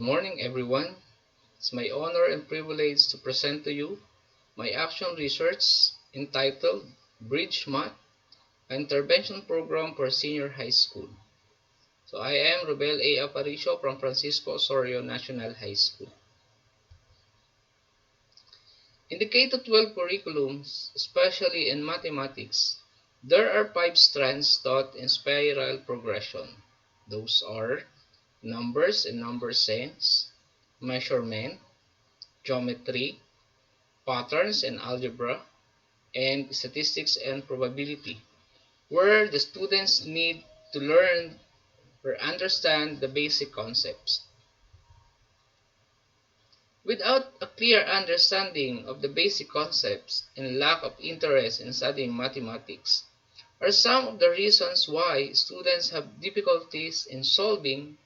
Good morning, everyone. It's my honor and privilege to present to you my action research entitled Bridge Math, an intervention program for senior high school. So I am Rovel A. Aparicio from Francisco Osorio National High School. In the K-12 curriculums, especially in mathematics, there are 5 strands taught in spiral progression. Those are numbers and number sense, measurement, geometry, patterns and algebra, and statistics and probability, where the students need to learn or understand the basic concepts. Without a clear understanding of the basic concepts and lack of interest in studying mathematics are some of the reasons why students have difficulties in solving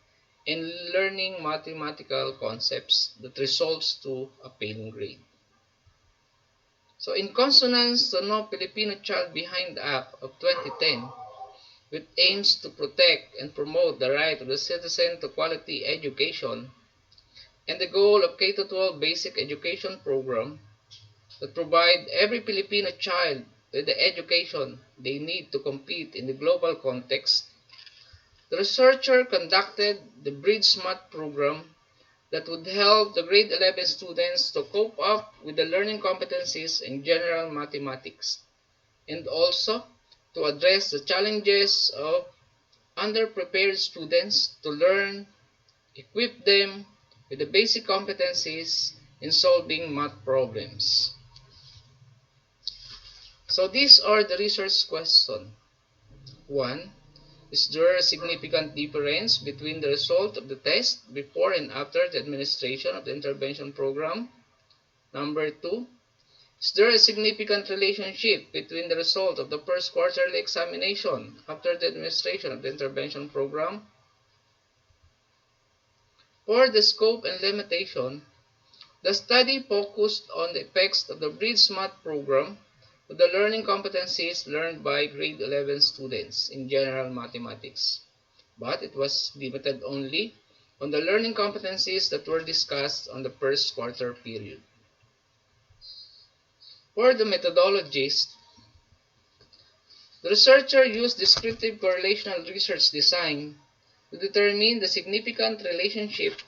and learning mathematical concepts that results to a failing grade. So in consonance to No Filipino Child Behind Act of 2010, which aims to protect and promote the right of the citizen to quality education, and the goal of K-12 basic education program that provide every Filipino child with the education they need to compete in the global context, the researcher conducted the Bridge Math program that would help the grade 11 students to cope up with the learning competencies in general mathematics, and also to address the challenges of underprepared students to learn, equip them with the basic competencies in solving math problems. So these are the research questions. 1. Is there a significant difference between the result of the test before and after the administration of the intervention program? Number 2. Is there a significant relationship between the result of the first quarterly examination after the administration of the intervention program? For the scope and limitation, the study focused on the effects of the Bridge Math program to the learning competencies learned by grade 11 students in general mathematics, but it was limited only on the learning competencies that were discussed on the first quarter period. For the methodologies, the researcher used descriptive-correlational research design to determine the significant relationship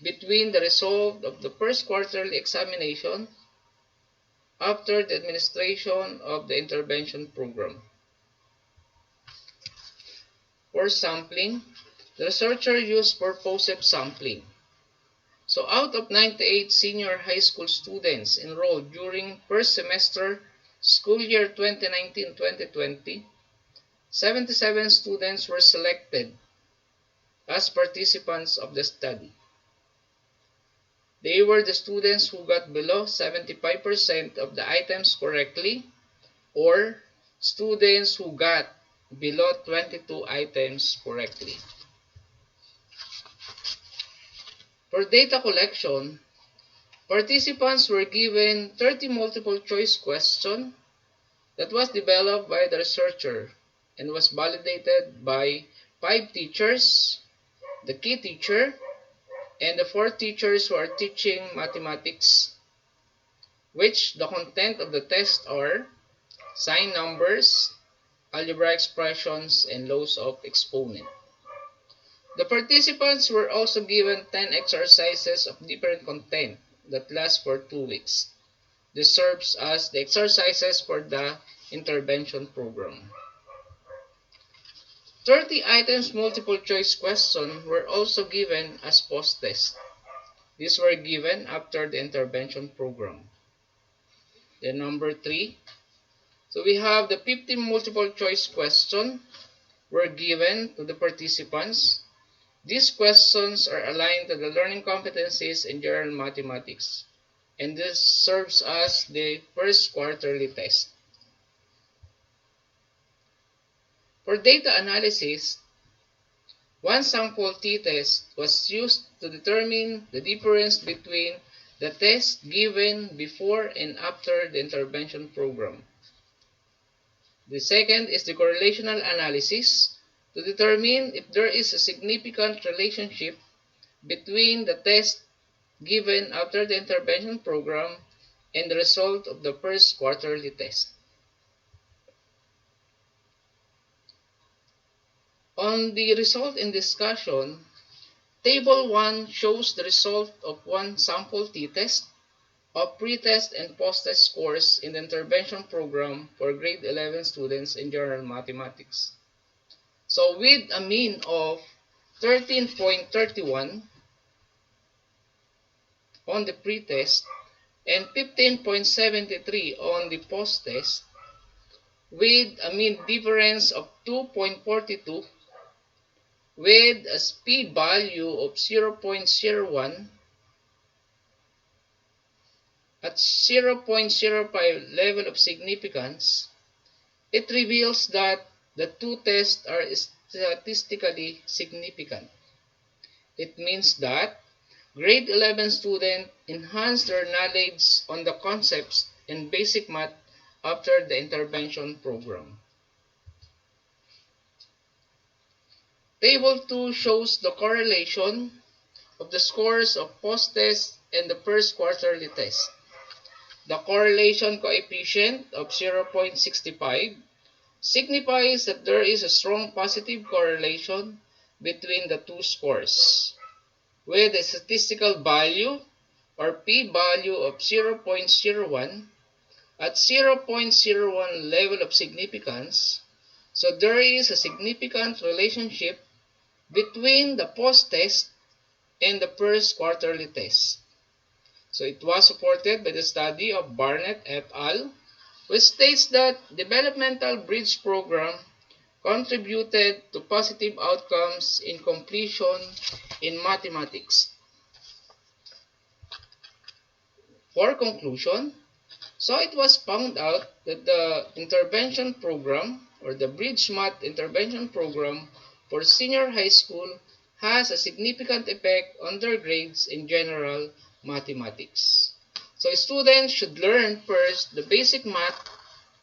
between the result of the first quarterly examination after the administration of the intervention program. For sampling, the researcher used purposive sampling. So out of 98 senior high school students enrolled during first semester school year 2019-2020, 77 students were selected as participants of the study. They were the students who got below 75% of the items correctly, or students who got below 22 items correctly. For data collection, participants were given 30 multiple choice questions that was developed by the researcher and was validated by 5 teachers, the key teacher, and the 4 teachers who are teaching mathematics, which the content of the test are sign numbers, algebra expressions, and laws of exponent. The participants were also given 10 exercises of different content that last for 2 weeks. This serves as the exercises for the intervention program. 30 items multiple choice questions were also given as post-test. These were given after the intervention program. Then number 3. So we have the 50 multiple choice questions were given to the participants. These questions are aligned to the learning competencies in general mathematics, and this serves as the first quarterly test. For data analysis, one sample t-test was used to determine the difference between the test given before and after the intervention program. The second is the correlational analysis to determine if there is a significant relationship between the test given after the intervention program and the result of the first quarterly test. On the result in discussion, Table 1 shows the result of one sample t-test of pre-test and post-test scores in the intervention program for grade 11 students in general mathematics. So with a mean of 13.31 on the pre-test and 15.73 on the post-test, with a mean difference of 2.42, with a p-value of 0.01 at 0.05 level of significance, it reveals that the two tests are statistically significant. It means that grade 11 students enhance their knowledge on the concepts in basic math after the intervention program. Table 2 shows the correlation of the scores of post-test and the first quarterly test. The correlation coefficient of 0.65 signifies that there is a strong positive correlation between the two scores, with a statistical value or p-value of 0.01 at 0.01 level of significance. So there is a significant relationship between the post-test and the first quarterly test. So it was supported by the study of Barnett et al., which states that developmental bridge program contributed to positive outcomes in completion in mathematics. For conclusion, so it was found out that the intervention program or the bridge math intervention program for senior high school has a significant effect on their grades in general mathematics. So students should learn first the basic math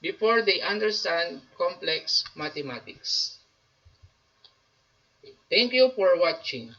before they understand complex mathematics. Thank you for watching.